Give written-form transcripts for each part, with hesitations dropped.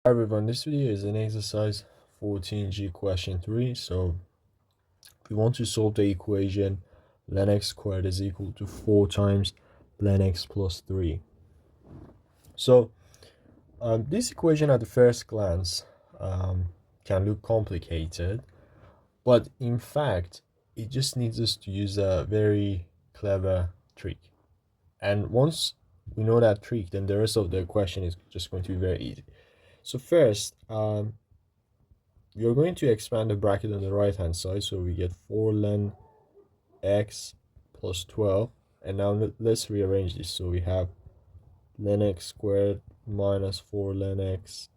Hi everyone, this video is an exercise 14G question 3. So we want to solve the equation ln x squared is equal to 4 times ln x plus 3. So this equation at the first glance can look complicated, but in fact it just needs us to use a very clever trick. And once we know that trick, then the rest of the question is just going to be very easy. So first, you're going to expand the bracket on the right hand side, so we get 4 ln x plus 12. And now let's rearrange this. So we have ln x squared minus 4 ln x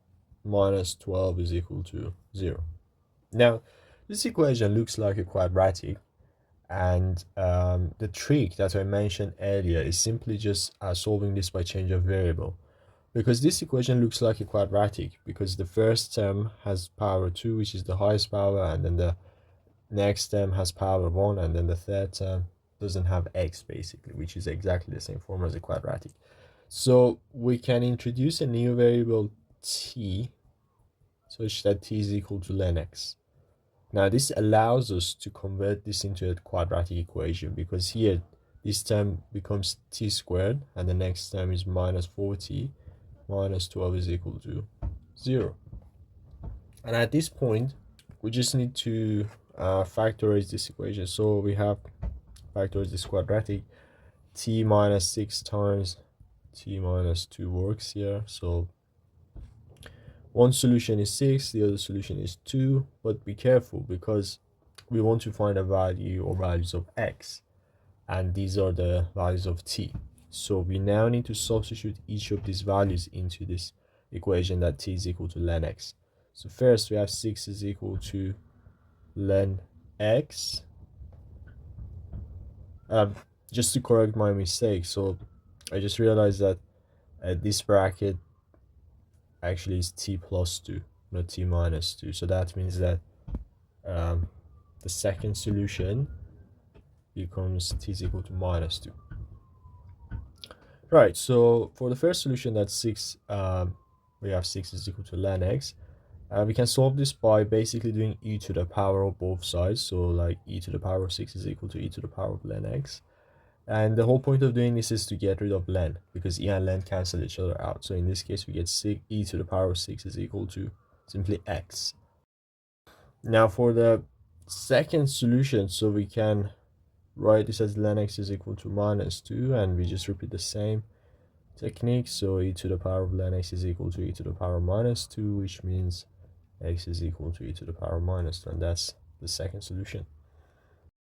minus 12 is equal to 0. Now this equation looks like a quadratic, and the trick that I mentioned earlier is simply just solving this by change of variable, because this equation looks like a quadratic because the first term has power 2, which is the highest power, and then the next term has power 1, and then the third term doesn't have x basically, which is exactly the same form as a quadratic. So we can introduce a new variable t such that t is equal to ln x. Now this allows us to convert this into a quadratic equation, because here this term becomes t squared and the next term is minus 4t minus 12 is equal to 0. And at this point, we just need to factorize this equation. So we have factorize this quadratic. T minus 6 times t minus 2 works here. So one solution is 6, the other solution is 2. But be careful, because we want to find a value or values of x, and these are the values of t. So we now need to substitute each of these values into this equation that t is equal to ln x. So first we have 6 is equal to ln x. Just to correct my mistake, so I just realized that this bracket actually is t plus 2, not t minus 2. So that means that the second solution becomes t is equal to minus 2. Right, so for the first solution, that's 6, we have 6 is equal to ln x. We can solve this by basically doing e to the power of both sides. So like e to the power of 6 is equal to e to the power of ln x. And the whole point of doing this is to get rid of ln, because e and ln cancel each other out. So in this case, we get e to the power of 6 is equal to simply x. Now for the second solution, so we can write this as ln x is equal to minus 2, and we just repeat the same technique. So e to the power of ln x is equal to e to the power minus 2, which means x is equal to e to the power minus 2, and that's the second solution.